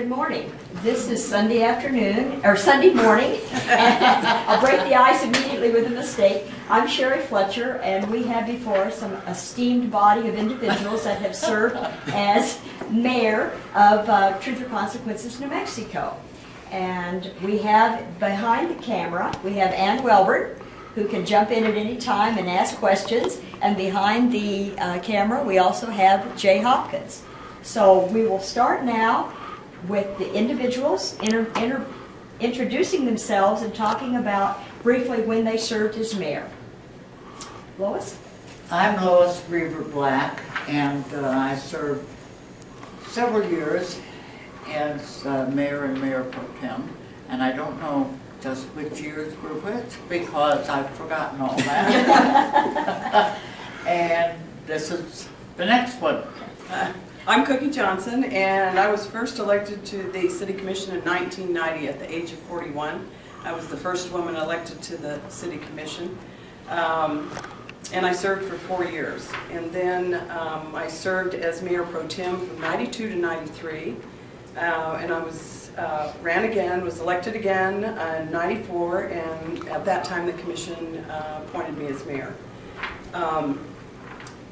Good morning. This is Sunday afternoon, or Sunday morning. I'll break the ice immediately with a mistake. I'm Sherry Fletcher, and we have before us an esteemed body of individuals that have served as mayor of Truth or Consequences, New Mexico. And we have behind the camera, we have Ann Welbert, who can jump in at any time and ask questions. And behind the camera, we also have Jay Hopkins. So we will start now with the individuals introducing themselves and talking about briefly when they served as mayor. Lois? I'm Lois Reaver Black, and I served several years as mayor and mayor pro tem, and I don't know just which years were which because I've forgotten all that. And this is the next one. I'm Cookie Johnson, and I was first elected to the City Commission in 1990 at the age of 41. I was the first woman elected to the City Commission, and I served for 4 years. And then I served as Mayor Pro Tem from 92 to 93, and I was ran again, was elected again in 94, and at that time the Commission appointed me as mayor.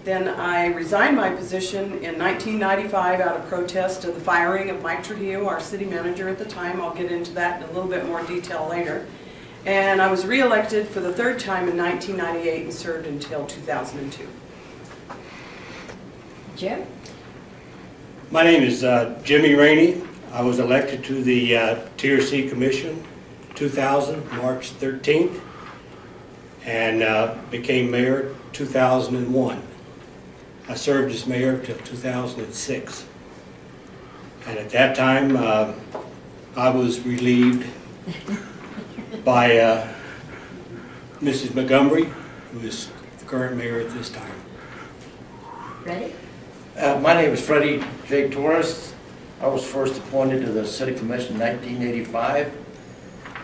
Then I resigned my position in 1995 out of protest of the firing of Mike Trujillo, our city manager at the time. I'll get into that in a little bit more detail later. And I was re-elected for the third time in 1998 and served until 2002. Jim? My name is Jimmy Rainey. I was elected to the TRC Commission 2000, March 13th, and became mayor 2001. I served as mayor until 2006. And at that time, I was relieved by Mrs. Montgomery, who is the current mayor at this time. Ready? My name is Freddie J. Torres. I was first appointed to the City Commission in 1985,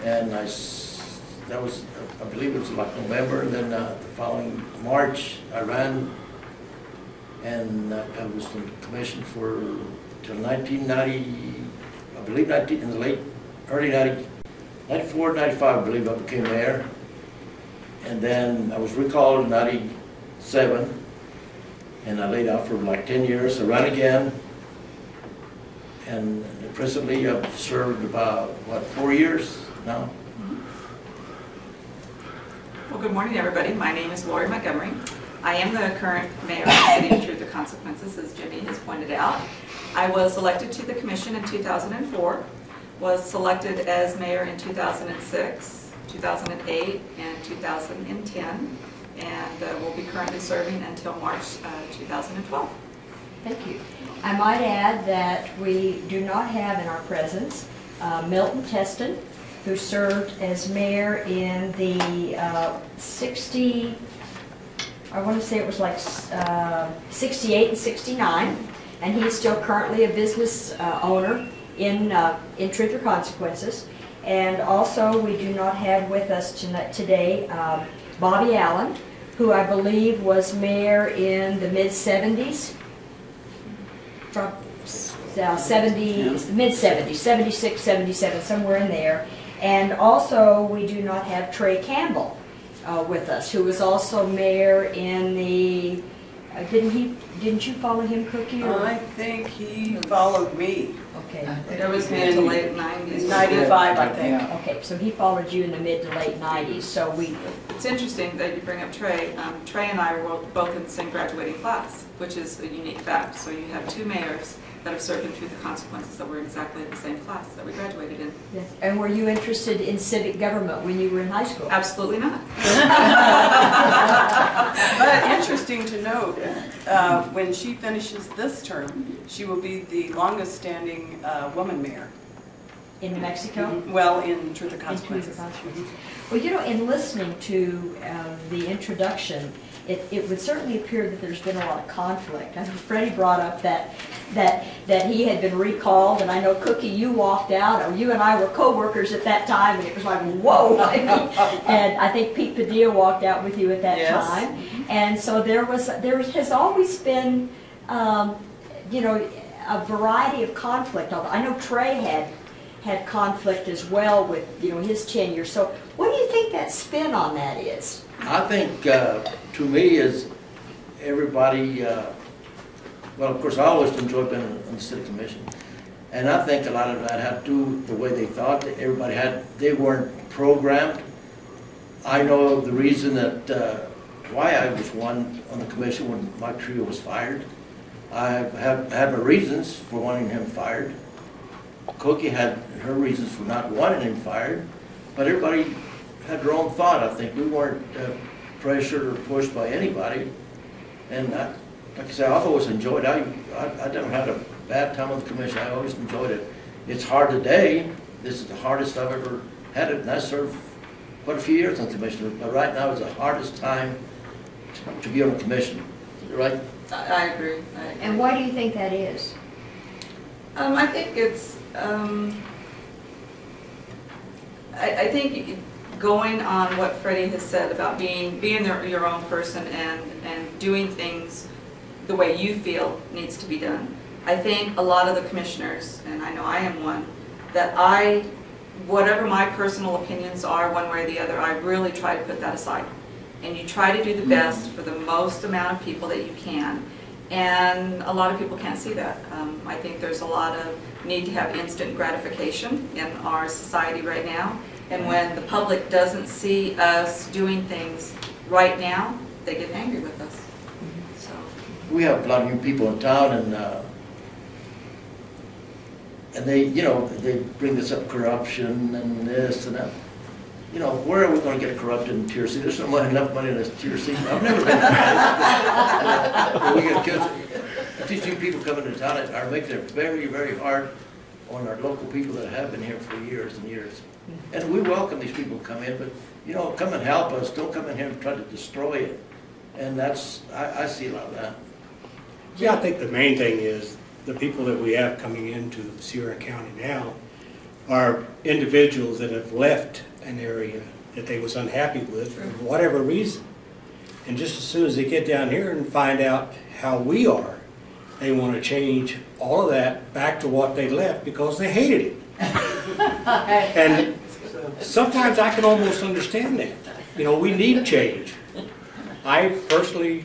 and that was, I believe it was like November, and then the following March I ran, and I was in the commission for till 1990, I believe in the early 94, 95, I believe I became mayor, and then I was recalled in 97, and I laid out for like 10 years. I ran again, and presently I've served about, what, 4 years now. Well, good morning, everybody. My name is Lori Montgomery. I am the current mayor of the City of Truth or Consequences, as Jimmy has pointed out. I was elected to the commission in 2004, was selected as mayor in 2006, 2008, and 2010, and will be currently serving until March 2012. Thank you. I might add that we do not have in our presence Milton Teston, who served as mayor in the I want to say it was like 68 and 69, and he's still currently a business owner in Truth or Consequences. And also we do not have with us today Bobby Allen, who I believe was mayor in the mid-70s, from mid-70s, 76, 77, somewhere in there. And also we do not have Trey Campbell with us, who was also mayor in the, didn't you follow him, Cookie? Or? I think he followed me. Okay. There was mid to late 90s. 95, I think. Okay, so he followed you in the mid to late 90s. So It's interesting that you bring up Trey. Trey and I were both in the same graduating class, which is a unique fact. So you have two mayors that have served in Truth or Consequences that were exactly in the same class that we graduated in. Yes. And were you interested in civic government when you were in high school? Absolutely not. But interesting to note, when she finishes this term, she will be the longest standing woman mayor. In New Mexico? Well, in Truth or Consequences. Well, you know, in listening to the introduction, it would certainly appear that there's been a lot of conflict. I know Freddie brought up that he had been recalled, and I know, Cookie, you walked out, or you and I were co-workers at that time, and it was like, whoa! And I think Pete Padilla walked out with you at that time. And so there has always been, you know, a variety of conflict. I know Trey had conflict as well with, his tenure. So what do you think that spin on that is? I think, to me, is everybody, well, of course, I always enjoyed being on the city commission. And I think a lot of that had to do with the way they thought. That everybody they weren't programmed. I know the reason that, why I was one on the commission when Mike Trio was fired. I had my reasons for wanting him fired. Cookie had her reasons for not wanting him fired. But everybody had their own thought, I think. We weren't pressured or pushed by anybody. And like I said, I've always enjoyed it. I never had a bad time on the commission. I always enjoyed it. It's hard today. This is the hardest I've ever had it. And I served quite a few years on the commission. But right now is the hardest time to be on a commission. Right? I agree. And why do you think that is? I think it's, I think going on what Freddie has said about being your own person and doing things the way you feel needs to be done. I think a lot of the commissioners, and I know I am one, that whatever my personal opinions are one way or the other, I really try to put that aside. And you try to do the best for the most amount of people that you can. And a lot of people can't see that. I think there's a lot of need to have instant gratification in our society right now. And when the public doesn't see us doing things right now, they get angry with us. So We have a lot of new people in town, and they, they bring this up, corruption and this and that. Where are we going to get corrupted in Tier C? There's not enough money in this Tier C. I've never been mad. We get kids. These new people coming to town are making it very, very hard on our local people that have been here for years and years. And we welcome these people to come in, but, come and help us. Don't come in here and try to destroy it. And that's, I see a lot of that. Yeah, I think the main thing is the people that we have coming into Sierra County now are individuals that have left an area that they was unhappy with for whatever reason. And just as soon as they get down here and find out how we are, they want to change all of that back to what they left because they hated it. And sometimes I can almost understand that. We need change. I personally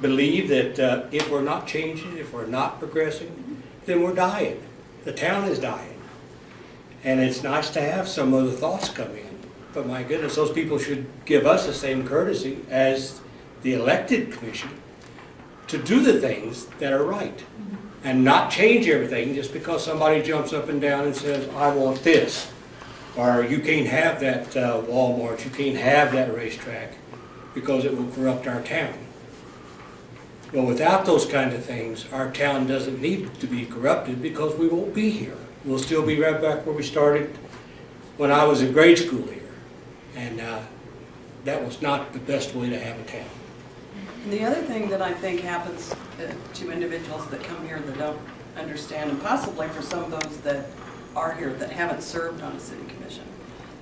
believe that if we're not changing, if we're not progressing, then we're dying. The town is dying. And it's nice to have some of the thoughts come in. But my goodness, those people should give us the same courtesy as the elected commission to do the things that are right. And not change everything just because somebody jumps up and down and says, I want this. Or you can't have that Walmart, you can't have that racetrack because it will corrupt our town. Well, without those kind of things, our town doesn't need to be corrupted because we won't be here. We'll still be right back where we started when I was in grade school here. And that was not the best way to have a town. And the other thing that I think happens to individuals that come here that don't understand, and possibly for some of those that are here that haven't served on a city commission,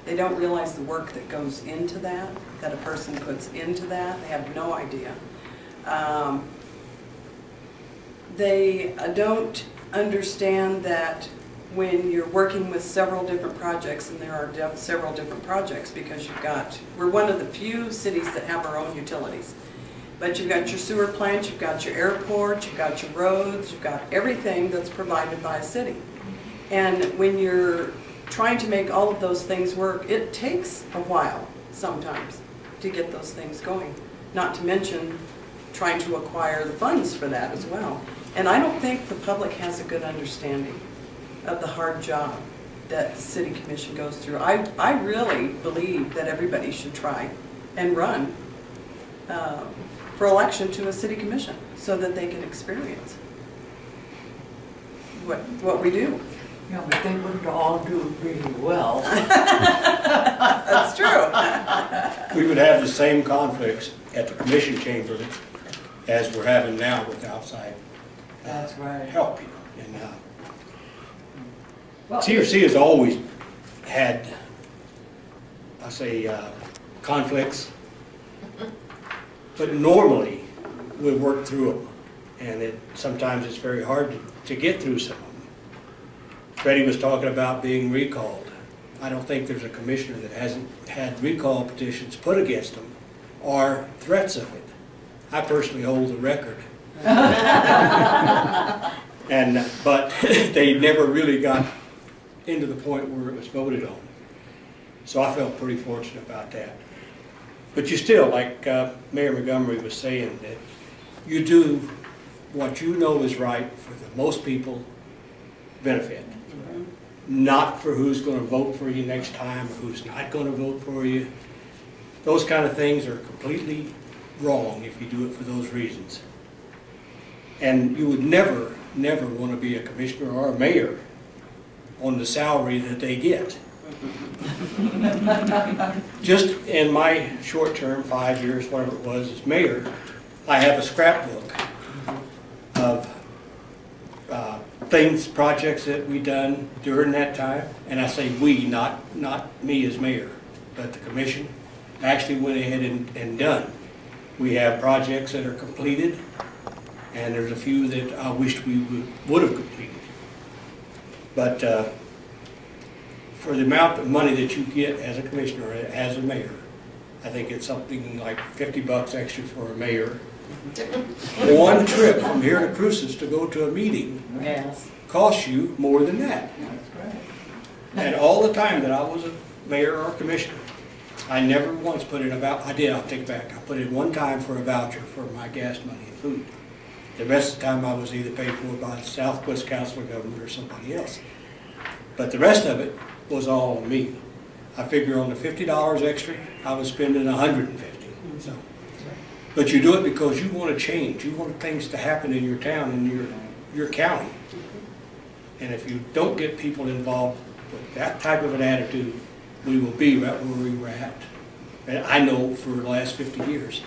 they don't realize the work that goes into that a person puts into that. They have no idea. They don't understand that when you're working with several different projects, and there are several different projects because we're one of the few cities that have our own utilities. But you've got your sewer plant, you've got your airport, you've got your roads, you've got everything that's provided by a city. And when you're trying to make all of those things work, it takes a while sometimes to get those things going. Not to mention trying to acquire the funds for that as well. And I don't think the public has a good understanding of the hard job that the city commission goes through. I really believe that everybody should try and run for election to a city commission so that they can experience what we do. Yeah, but they would all do really well. That's true. We would have the same conflicts at the commission chamber as we're having now with outside That's right. help. And Well, CRC has always had, conflicts, but normally we work through them. And sometimes it's very hard to get through some of them. Freddie was talking about being recalled. I don't think there's a commissioner that hasn't had recall petitions put against them or threats of it. I personally hold the record. But they never really got into the point where it was voted on. So I felt pretty fortunate about that. But you still, like Mayor Montgomery was saying, that you do what you know is right for the most people benefit. Not for who's going to vote for you next time or who's not going to vote for you. Those kind of things are completely wrong if you do it for those reasons. And you would never, never want to be a commissioner or a mayor on the salary that they get. Just in my short term, 5 years, whatever it was, as mayor, I have a scrapbook of things, projects that we done during that time. And I say we, not me as mayor, but the commission actually went ahead and done. We have projects that are completed, and there's a few that I wished we would have completed. But for the amount of money that you get as a commissioner, or as a mayor, I think it's something like $50 extra for a mayor. One trip from here to Cruces to go to a meeting costs you more than that. And all the time that I was a mayor or a commissioner, I never once put in I'll take it back. I put in one time for a voucher for my gas money and food. The rest of the time I was either paid for by the Southwest Council of Government or somebody else. But the rest of it was all on me. I figure on the $50 extra, I was spending $150. So, but you do it because you want to change. You want things to happen in your town and your county. And if you don't get people involved with that type of an attitude, we will be right where we were at. And I know for the last 50 years.